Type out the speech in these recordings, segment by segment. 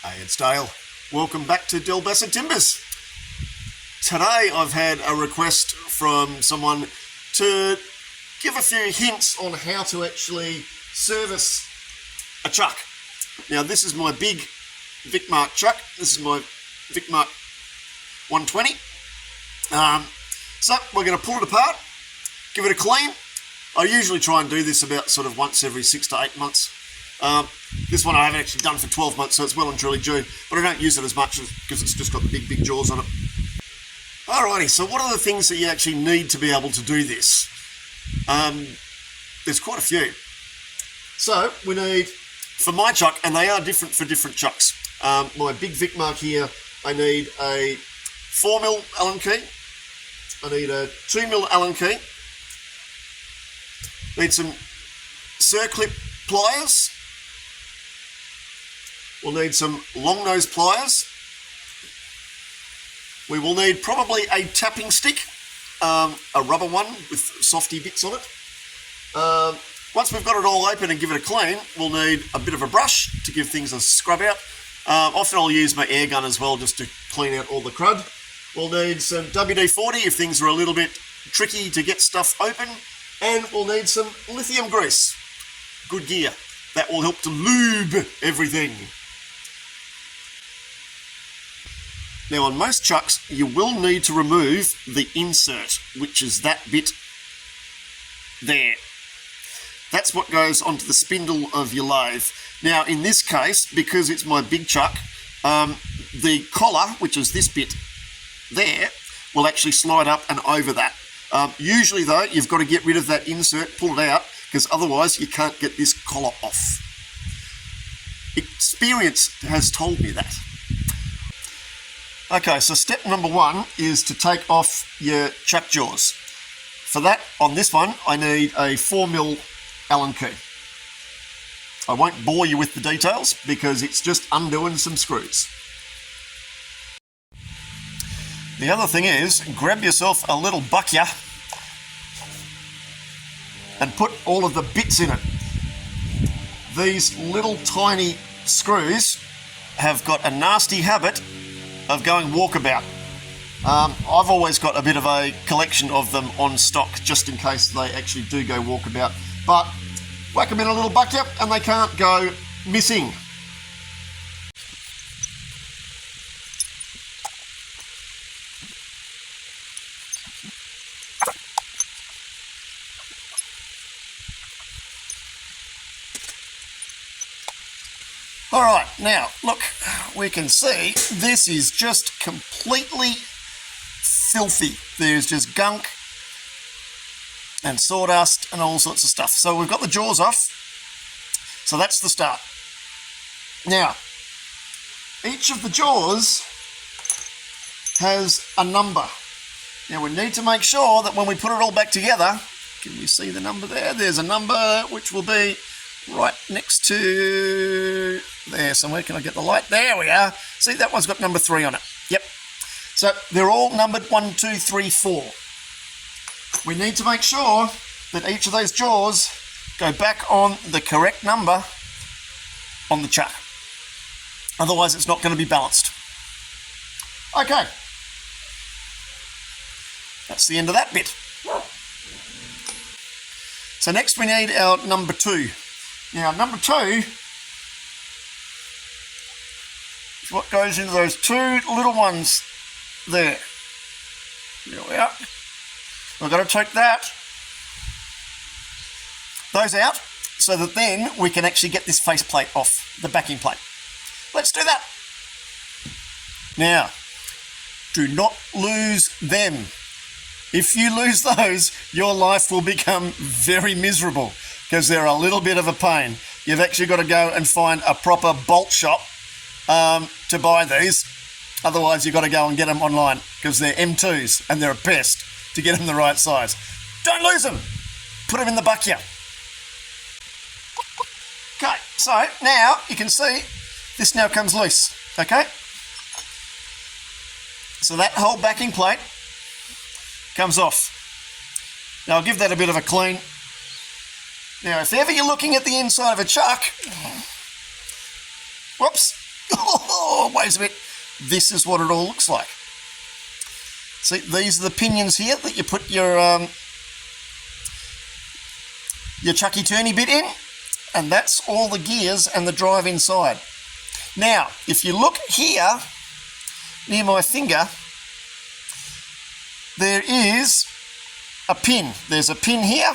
Hey, it's Dale. Welcome back to Del Bassett Timbers. Today I've had a request from someone to give a few hints on how to actually service a chuck. Now this is my big Vicmark chuck. This is my Vicmark 120. So we're going to pull it apart, give it a clean. I usually try and do this about sort of once every 6 to 8 months. This one I haven't actually done for 12 months, so it's well and truly due, but I don't use it as much because it's just got the big jaws on it. Alrighty, so what are the things that you actually need to be able to do this? There's quite a few. So we need, for my chuck, and they are different for different chucks. My big Vicmark here, I need a 4mm Allen key. I need a 2mm Allen key. Need some circlip pliers. We'll need some long nose pliers. We will need probably a tapping stick, a rubber one with softy bits on it. Once we've got it all open and give it a clean, we'll need a bit of a brush to give things a scrub out. Often I'll use my air gun as well just to clean out all the crud. We'll need some WD-40 if things are a little bit tricky to get stuff open. And we'll need some lithium grease. Good gear. That will help to lube everything. Now on most chucks, you will need to remove the insert, which is that bit there. That's what goes onto the spindle of your lathe. Now in this case, because it's my big chuck, the collar, which is this bit there, will actually slide up and over that. Usually though, you've got to get rid of that insert, pull it out, because otherwise you can't get this collar off. Experience has told me that. Okay, so step number one is to take off your chuck jaws. For that, on this one, I need a 4mm Allen key. I won't bore you with the details because it's just undoing some screws. The other thing is, grab yourself a little buckya and put all of the bits in it. These little tiny screws have got a nasty habit of going walkabout. I've always got a bit of a collection of them on stock just in case they actually do go walkabout, but whack them in a little bucket and they can't go missing. Alright, now look, we can see this is just completely filthy. There's just gunk and sawdust and all sorts of stuff. So we've got the jaws off, so that's the start. Now, each of the jaws has a number. Now we need to make sure that when we put it all back together, can you see the number there? There's a number which will be right next to there somewhere. Can I get the light? There we are. See, that one's got number 3 on it. Yep. So they're all numbered 1, 2, 3, 4. We need to make sure that each of those jaws go back on the correct number on the chuck. Otherwise, it's not going to be balanced. Okay. That's the end of that bit. So next we need our number 2. Now, number 2 is what goes into those 2 little ones there. There we are. We've got to take those out so that then we can actually get this face plate off, the backing plate. Let's do that. Now, do not lose them. If you lose those, your life will become very miserable because they're a little bit of a pain. You've actually got to go and find a proper bolt shop to buy these. Otherwise, you've got to go and get them online because they're M2s and they're a pest to get them the right size. Don't lose them. Put them in the bucket. Okay, so now you can see this now comes loose, okay? So that whole backing plate comes off. Now I'll give that a bit of a clean. Now if ever you're looking at the inside of a chuck, whoops, Oh, waves a bit. This is what it all looks like. See, these are the pinions here that you put your chucky turny bit in, and that's all the gears and the drive inside. Now, if you look here near my finger, there is a pin. There's a pin here,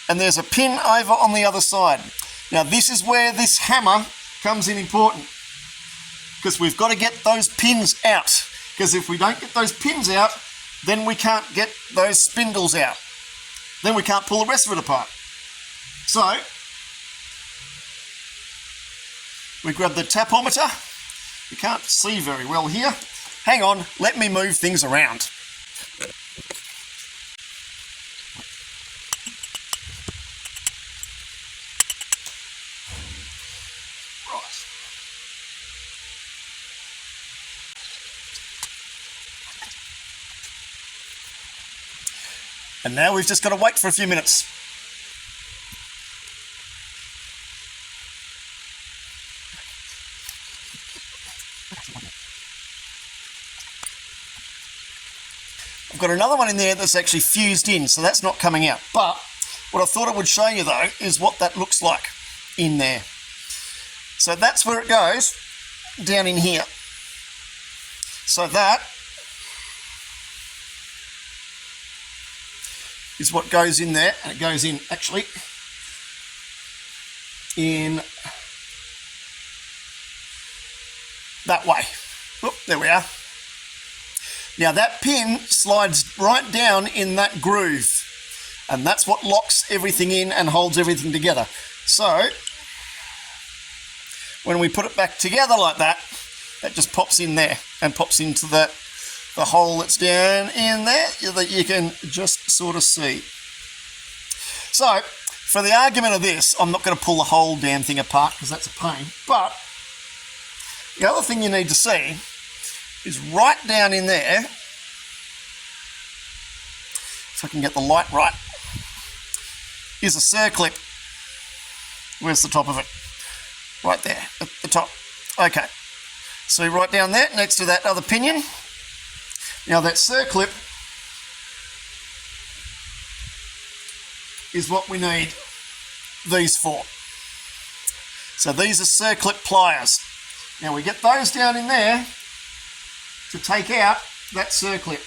and there's a pin over on the other side. Now, this is where this hammer comes in important, because we've got to get those pins out. Because if we don't get those pins out, then we can't get those spindles out. Then we can't pull the rest of it apart. So, we grab the tapometer. You can't see very well here. Hang on, let me move things around. Right. And now we've just got to wait for a few minutes. I've got another one in there that's actually fused in, so that's not coming out. But what I thought I would show you though is what that looks like in there. So that's where it goes, down in here. So that is what goes in there, and it goes in actually in that way. Oop, there we are. Now that pin slides right down in that groove, and that's what locks everything in and holds everything together. So when we put it back together like that, that just pops in there and pops into the hole that's down in there that you can just sort of see. So for the argument of this, I'm not going to pull the whole damn thing apart because that's a pain, but the other thing you need to see is right down in there, if I can get the light right, is a circlip. Where's the top of it? Right there, at the top. Okay, so right down there, next to that other pinion. Now that circlip is what we need these for. So these are circlip pliers. Now we get those down in there to take out that circlip.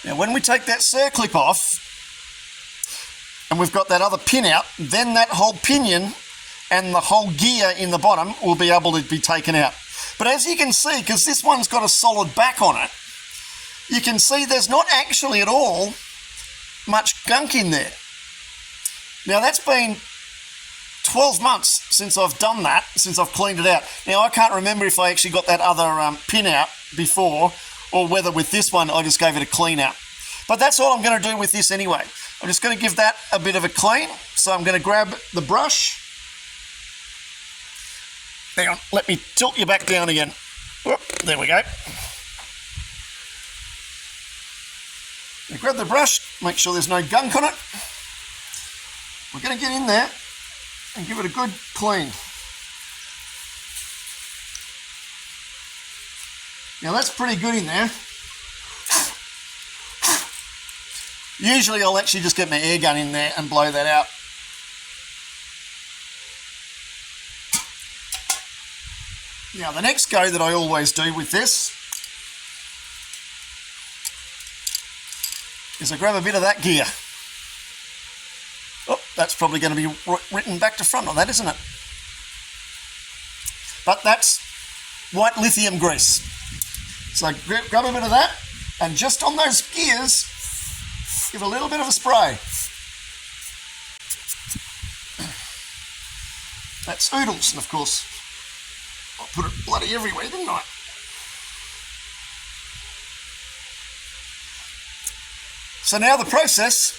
Now when we take that circlip off and we've got that other pin out, then that whole pinion and the whole gear in the bottom will be able to be taken out. But as you can see, because this one's got a solid back on it, you can see there's not actually at all much gunk in there. Now that's been 12 months since I've done that, since I've cleaned it out. Now I can't remember if I actually got that other pin out before, or whether with this one I just gave it a clean out. But that's all I'm going to do with this anyway. I'm just going to give that a bit of a clean. So I'm going to grab the brush. Hang on, let me tilt you back down again. Whoop, there we go. Now grab the brush, make sure there's no gunk on it. We're going to get in there and give it a good clean. Now that's pretty good in there. Usually I'll actually just get my air gun in there and blow that out. Now the next go that I always do with this is I grab a bit of that gear. Oh, that's probably going to be written back to front on that, isn't it? But that's white lithium grease. So grab a bit of that, and just on those gears, give a little bit of a spray. That's oodles, and of course, I put it bloody everywhere, didn't I? So now the process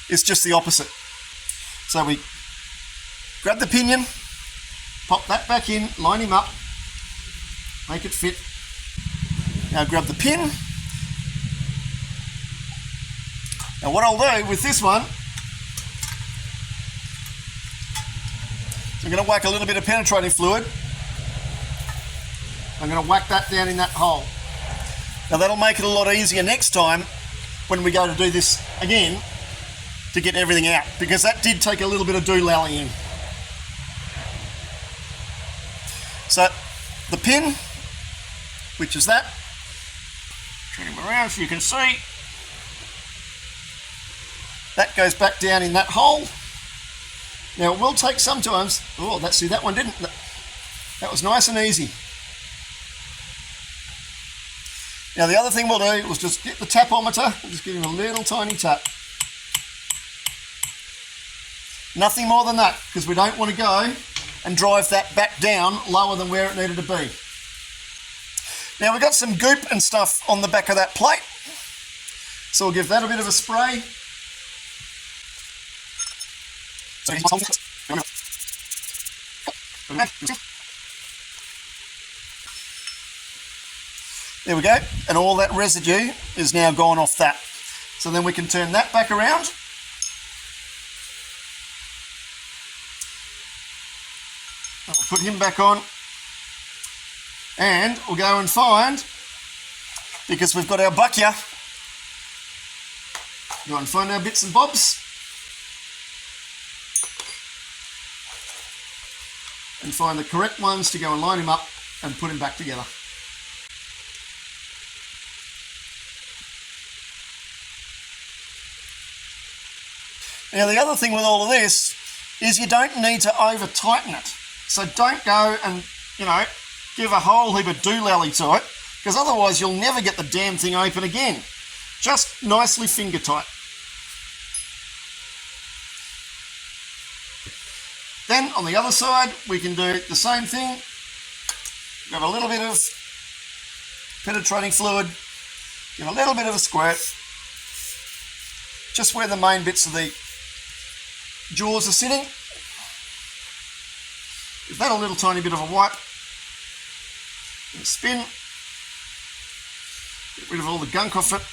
is just the opposite. So we grab the pinion, pop that back in, line him up, make it fit. Now grab the pin Now what I'll do with this one, I'm going to whack a little bit of penetrating fluid. I'm going to whack that down in that hole. Now that'll make it a lot easier next time when we go to do this again to get everything out, because that did take a little bit of doolalleying. So the pin, which is that, turn him around so you can see, that goes back down in that hole. Now it will take sometimes, oh that's, see that one didn't, that was nice and easy. Now the other thing we'll do was just get the tapometer and just give him a little tiny tap. Nothing more than that, because we don't want to go and drive that back down lower than where it needed to be. Now we've got some goop and stuff on the back of that plate, so we'll give that a bit of a spray. There we go, and all that residue is now gone off that. So then we can turn that back around. I'll put him back on, and we'll go and find, because we've got our buck here, go and find our bits and bobs and find the correct ones to go and line him up and put him back together. Now the other thing with all of this is you don't need to over tighten it. So don't go and, you know, give a whole heap of doolally to it, because otherwise you'll never get the damn thing open again. Just nicely finger tight. Then on the other side we can do the same thing. Grab a little bit of penetrating fluid, give a little bit of a squirt, just where the main bits of the jaws are sitting. Give that a little tiny bit of a wipe, and a spin, get rid of all the gunk off it.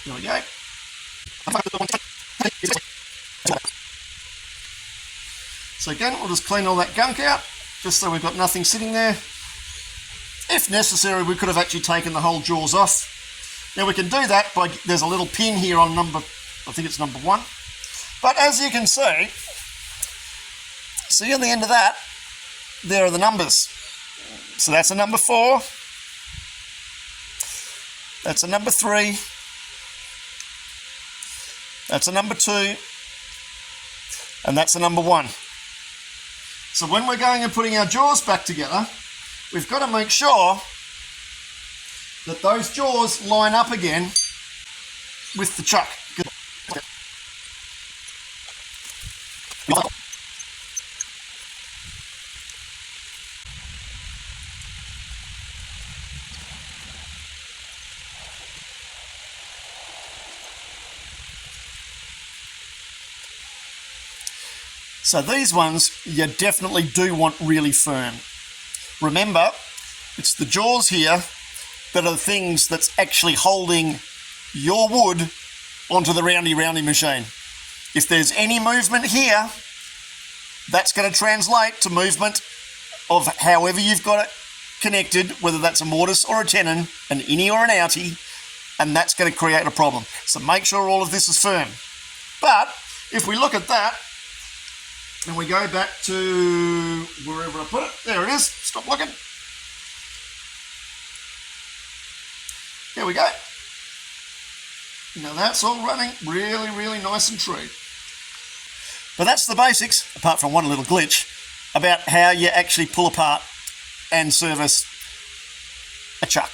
There we go. So again, we'll just clean all that gunk out, just so we've got nothing sitting there. If necessary, we could have actually taken the whole jaws off. Now we can do that by, there's a little pin here on number, I think it's number 1. But as you can see on the end of that, there are the numbers. So that's a number 4, that's a number 3, that's a number 2, and that's a number 1. So when we're going and putting our jaws back together, we've got to make sure that those jaws line up again with the chuck. So these ones you definitely do want really firm. Remember, it's the jaws here that are the things that's actually holding your wood onto the roundy machine. If there's any movement here, that's going to translate to movement of however you've got it connected, whether that's a mortise or a tenon, an innie or an outie, and that's going to create a problem. So make sure all of this is firm. But if we look at that, and we go back to wherever I put it, there it is, stop looking. There we go. Now that's all running really, really nice and true. But that's the basics, apart from one little glitch, about how you actually pull apart and service a chuck.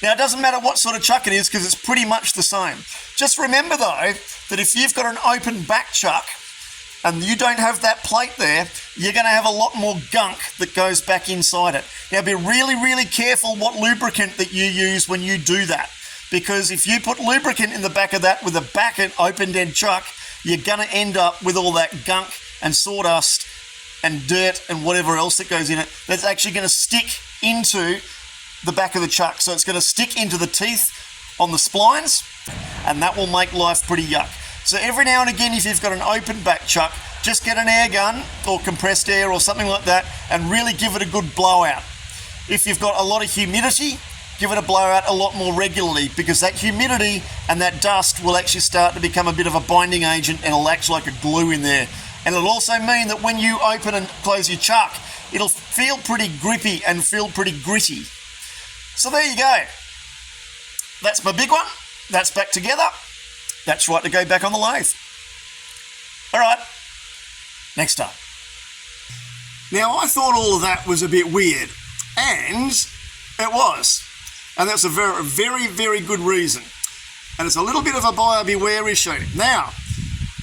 Now it doesn't matter what sort of chuck it is, because it's pretty much the same. Just remember though, that if you've got an open back chuck, and you don't have that plate there, you're going to have a lot more gunk that goes back inside it. Now be really, really careful what lubricant that you use when you do that, because if you put lubricant in the back of that with a back and open end chuck, you're going to end up with all that gunk and sawdust and dirt and whatever else that goes in it that's actually going to stick into the back of the chuck. So it's going to stick into the teeth on the splines, and that will make life pretty yuck. So every now and again, if you've got an open back chuck, just get an air gun or compressed air or something like that and really give it a good blowout. If you've got a lot of humidity, give it a blowout a lot more regularly, because that humidity and that dust will actually start to become a bit of a binding agent and it'll act like a glue in there. And it'll also mean that when you open and close your chuck, it'll feel pretty grippy and feel pretty gritty. So there you go. That's my big one. That's back together. That's right to go back on the lathe. All right, next up. Now, I thought all of that was a bit weird, and it was. And that's a very, very, very good reason. And it's a little bit of a buyer beware issue. Now,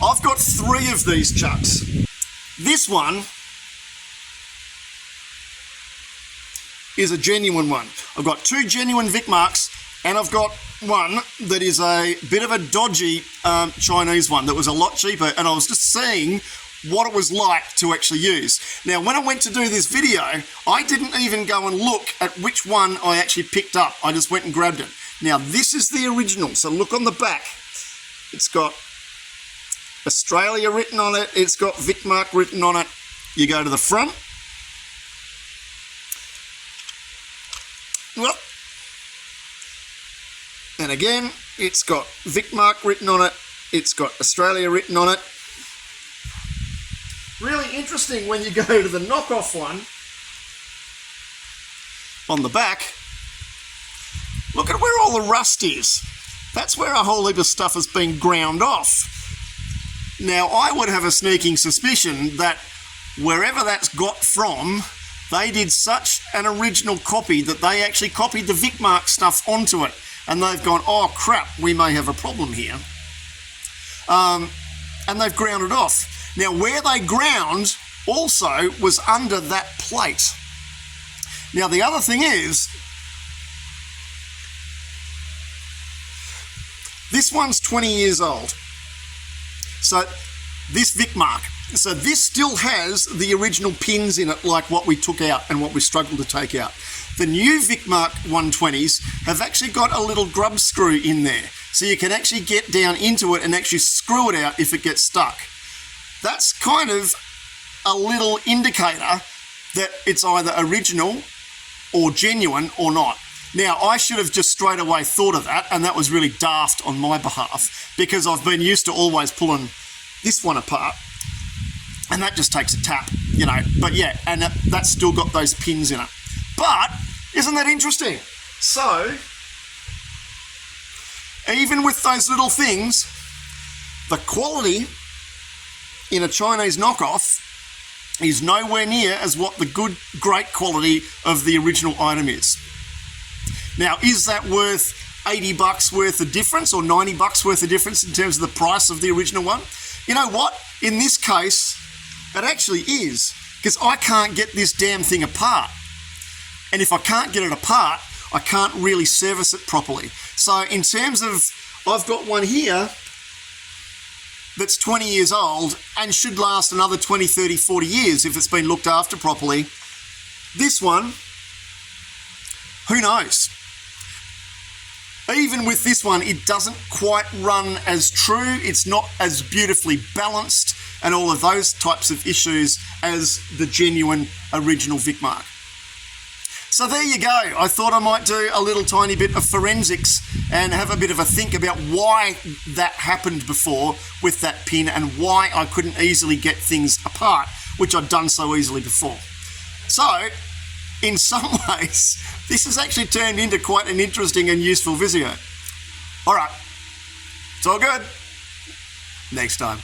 I've got 3 of these chucks. This one is a genuine one. I've got 2 genuine Vicmarks, and I've got one that is a bit of a dodgy Chinese one that was a lot cheaper, and I was just seeing what it was like to actually use. Now, when I went to do this video, I didn't even go and look at which one I actually picked up. I just went and grabbed it. Now, this is the original, so look on the back. It's got Australia written on it. It's got Vicmark written on it. You go to the front. Well, and again, it's got Vicmark written on it. It's got Australia written on it. Really interesting when you go to the knockoff one. On the back, look at where all the rust is. That's where a whole heap of stuff has been ground off. Now, I would have a sneaking suspicion that wherever that's got from, they did such an original copy that they actually copied the Vicmark stuff onto it. And they've gone, oh crap, we may have a problem here. And they've ground it off. Now, where they ground also was under that plate. Now, the other thing is, this one's 20 years old. So, this Vicmark. So this still has the original pins in it, like what we took out and what we struggled to take out. The new Vicmark 120s have actually got a little grub screw in there. So you can actually get down into it and actually screw it out if it gets stuck. That's kind of a little indicator that it's either original or genuine or not. Now, I should have just straight away thought of that, and that was really daft on my behalf, because I've been used to always pulling this one apart. And that just takes a tap, you know. But yeah, and that's still got those pins in it. But isn't that interesting? So, even with those little things, the quality in a Chinese knockoff is nowhere near as what the good, great quality of the original item is. Now, is that worth $80 worth of difference or $90 worth of difference in terms of the price of the original one? You know what? In this case, it actually is, because I can't get this damn thing apart. And if I can't get it apart, I can't really service it properly. So in terms of, I've got one here that's 20 years old and should last another 20, 30, 40 years if it's been looked after properly. This one, who knows? Even with this one, it doesn't quite run as true. It's not as beautifully balanced and all of those types of issues as the genuine original Vicmark. So there you go. I thought I might do a little tiny bit of forensics and have a bit of a think about why that happened before with that pin and why I couldn't easily get things apart, which I'd done so easily before. So, in some ways, this has actually turned into quite an interesting and useful video. All right, it's all good. Next time.